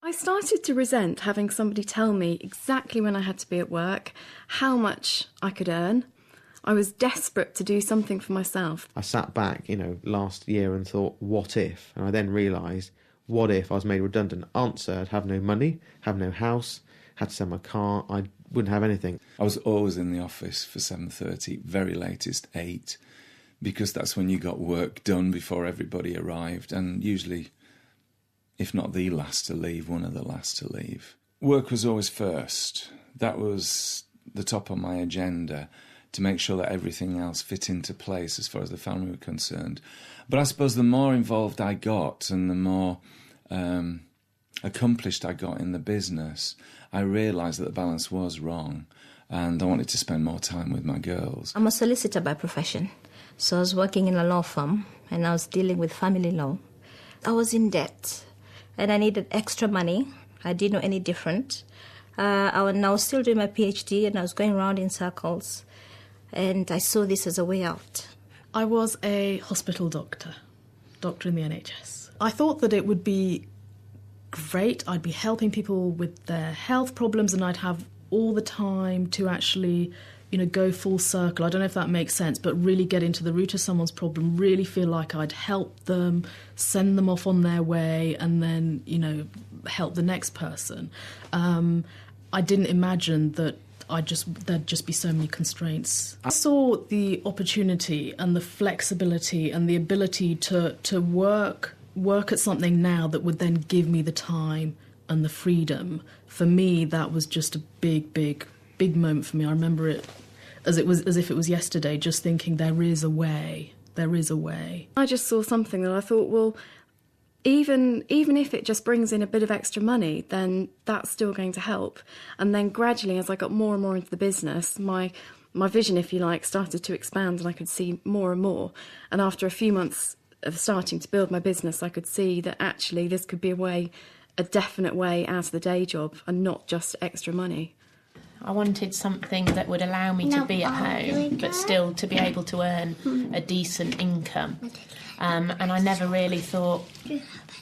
I started to resent having somebody tell me exactly when I had to be at work, how much I could earn. I was desperate to do something for myself. I sat back, last year and thought, what if? And I then realised, what if I was made redundant? Answer, I'd have no money, have no house, had to sell my car, I wouldn't have anything. I was always in the office for 7:30, very latest 8, because that's when you got work done before everybody arrived, and usually, if not the last to leave, one of the last to leave. Work was always first. That was the top of my agenda, to make sure that everything else fit into place as far as the family were concerned. But I suppose the more involved I got and the more accomplished I got in the business, I realised that the balance was wrong, and I wanted to spend more time with my girls. I'm a solicitor by profession, so I was working in a law firm and I was dealing with family law. I was in debt and I needed extra money. I didn't know any different. I was still doing my PhD and I was going around in circles, and I saw this as a way out. I was a hospital doctor in the NHS. I thought that it would be great. I'd be helping people with their health problems and I'd have all the time to actually, go full circle. I don't know if that makes sense, but really get into the root of someone's problem, really feel like I'd help them, send them off on their way, and then, help the next person. I didn't imagine that there'd just be so many constraints. I saw the opportunity and the flexibility and the ability to work at something now that would then give me the time and the freedom. For me, that was just a big moment for me. I remember it as if it was yesterday, just thinking there is a way. I just saw something that I thought, well, even if it just brings in a bit of extra money, then that's still going to help. And then gradually, as I got more and more into the business, my vision, if you like, started to expand and I could see more and more. And after a few months of starting to build my business, I could see that actually this could be a definite way out of the day job and not just extra money. I wanted something that would allow me to be at home, but still to be able to earn a decent income. And I never really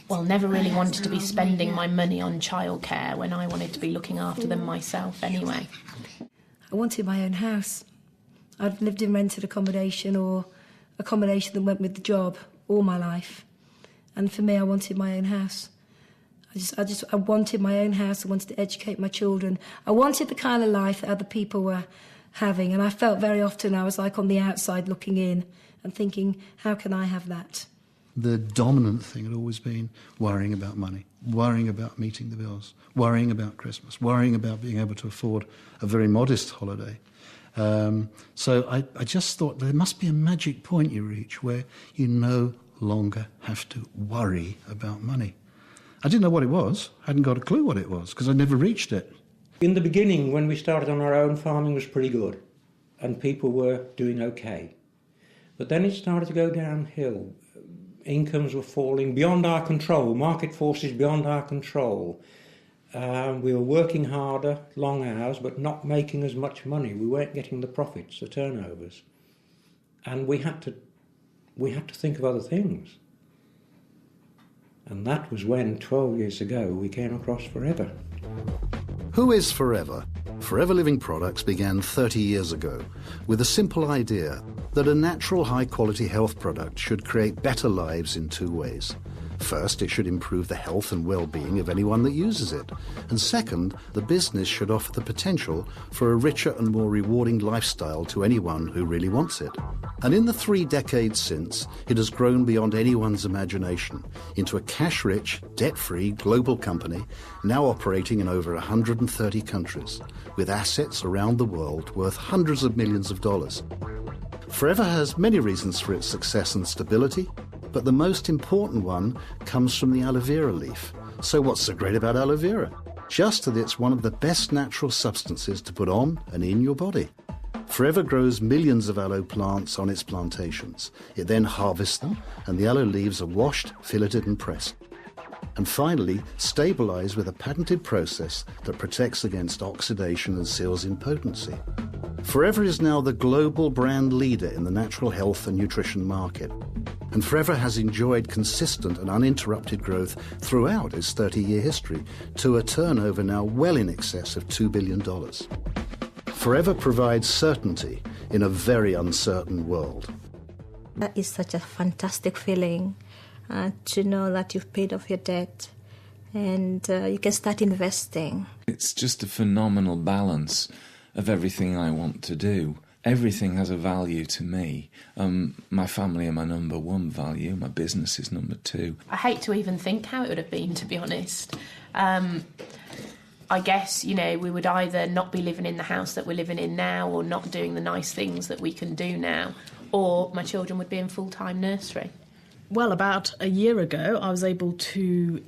wanted to be spending my money on childcare when I wanted to be looking after them myself anyway. I wanted my own house. I'd lived in rented accommodation or accommodation that went with the job all my life. And for me, I wanted my own house. I wanted my own house. I wanted to educate my children. I wanted the kind of life that other people were having. And I felt very often I was like on the outside looking in and thinking, how can I have that? The dominant thing had always been worrying about money, worrying about meeting the bills, worrying about Christmas, worrying about being able to afford a very modest holiday. So I just thought there must be a magic point you reach where you no longer have to worry about money. I didn't know what it was. I hadn't got a clue what it was because I'd never reached it. In the beginning, when we started on our own, farming was pretty good and people were doing okay. But then it started to go downhill. Incomes were falling beyond our control, market forces beyond our control. We were working harder, long hours, but not making as much money. We weren't getting the profits, the turnovers. And we had to think of other things. And that was when, 12 years ago, we came across Forever. Who is Forever? Forever Living Products began 30 years ago with a simple idea that a natural high-quality health product should create better lives in two ways. First, it should improve the health and well-being of anyone that uses it. And second, the business should offer the potential for a richer and more rewarding lifestyle to anyone who really wants it. And in the 3 decades since, it has grown beyond anyone's imagination into a cash-rich, debt-free global company now operating in over 130 countries, with assets around the world worth hundreds of millions of dollars. Forever has many reasons for its success and stability, but the most important one comes from the aloe vera leaf. So what's so great about aloe vera? Just that it's one of the best natural substances to put on and in your body. Forever grows millions of aloe plants on its plantations. It then harvests them, and the aloe leaves are washed, filleted and pressed. And finally, stabilized with a patented process that protects against oxidation and seals in potency. Forever is now the global brand leader in the natural health and nutrition market. and Forever has enjoyed consistent and uninterrupted growth throughout its 30-year history to a turnover now well in excess of $2 billion. Forever provides certainty in a very uncertain world. That is such a fantastic feeling to know that you've paid off your debt and you can start investing. It's just a phenomenal balance of everything I want to do. Everything has a value to me. My family are my number one value. My business is number two. I hate to even think how it would have been, to be honest. I guess, you know, we would either not be living in the house that we're living in now or not doing the nice things that we can do now, or my children would be in full-time nursery. Well, about a year ago, I was able to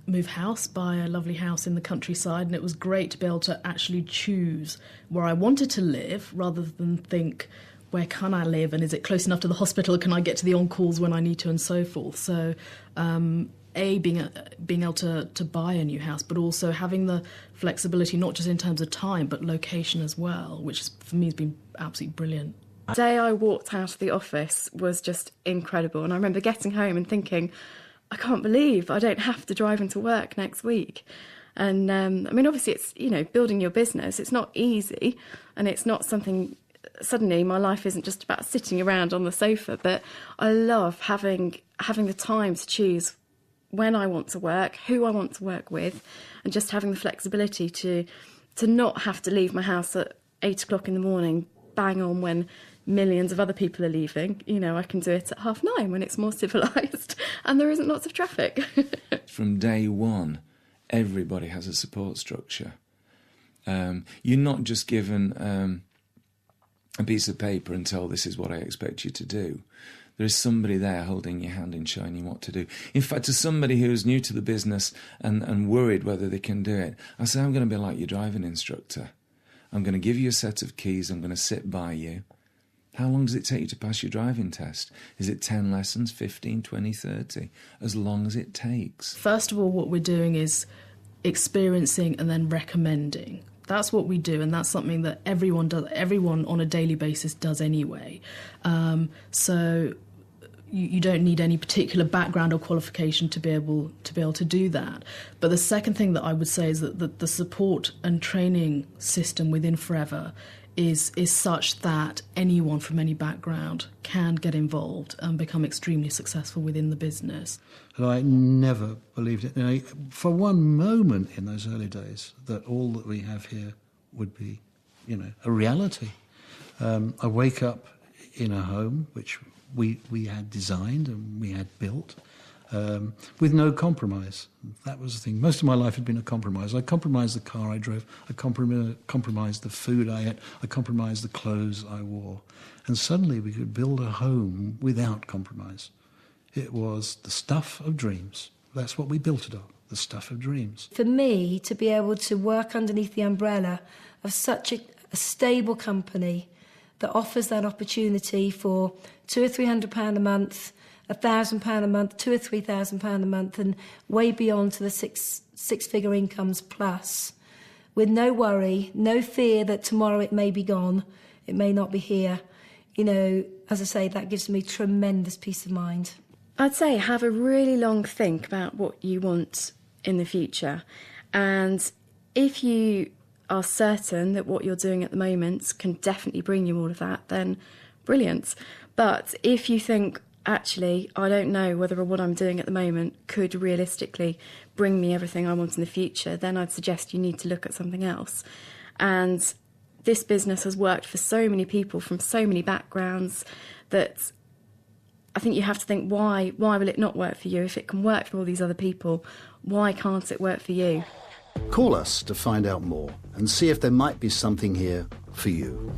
move house, buy a lovely house in the countryside, and it was great to be able to actually choose where I wanted to live rather than think, where can I live and is it close enough to the hospital, can I get to the on-calls when I need to, and so forth. So being able to buy a new house, but also having the flexibility not just in terms of time but location as well, which for me has been absolutely brilliant. The day I walked out of the office was just incredible, and I remember getting home and thinking, I can't believe I don't have to drive into work next week. And I mean, obviously it's, you know, building your business, it's not easy, and it's not something, suddenly my life isn't just about sitting around on the sofa, but I love having the time to choose when I want to work, who I want to work with, and just having the flexibility to not have to leave my house at 8 o'clock in the morning, bang on when millions of other people are leaving. You know, I can do it at 9:30 when it's more civilised and there isn't lots of traffic. From day one, everybody has a support structure. You're not just given a piece of paper and told this is what I expect you to do. There is somebody there holding your hand and showing you what to do. In fact, to somebody who's new to the business and worried whether they can do it, I say, I'm going to be like your driving instructor. I'm going to give you a set of keys. I'm going to sit by you. How long does it take you to pass your driving test? Is it 10 lessons, 15, 20, 30? As long as it takes. First of all, what we're doing is experiencing and then recommending. That's what we do, and that's something that everyone does. Everyone on a daily basis does anyway. So you don't need any particular background or qualification to be able to do that. But the second thing that I would say is that the support and training system within Forever is such that anyone from any background can get involved and become extremely successful within the business. And I never believed it. You know, for one moment in those early days that all that we have here would be, you know, a reality. I wake up in a home which we had designed and we had built with no compromise. That was the thing. Most of my life had been a compromise. I compromised the car I drove. I compromised the food I ate. I compromised the clothes I wore. And suddenly we could build a home without compromise. It was the stuff of dreams. That's what we built it on, the stuff of dreams. For me, to be able to work underneath the umbrella of such a stable company that offers that opportunity for £200 or £300 a month, £1,000 a month, £2,000 or £3,000 a month, and way beyond to the six-figure incomes plus, with no worry, no fear that tomorrow it may be gone, it may not be here. You know, as I say, that gives me tremendous peace of mind. I'd say have a really long think about what you want in the future. And if you are certain that what you're doing at the moment can definitely bring you all of that, then brilliant. But if you think, actually, I don't know whether what I'm doing at the moment could realistically bring me everything I want in the future, then I'd suggest you need to look at something else. And this business has worked for so many people from so many backgrounds that I think you have to think, why will it not work for you? If it can work for all these other people, why can't it work for you? Call us to find out more and see if there might be something here for you.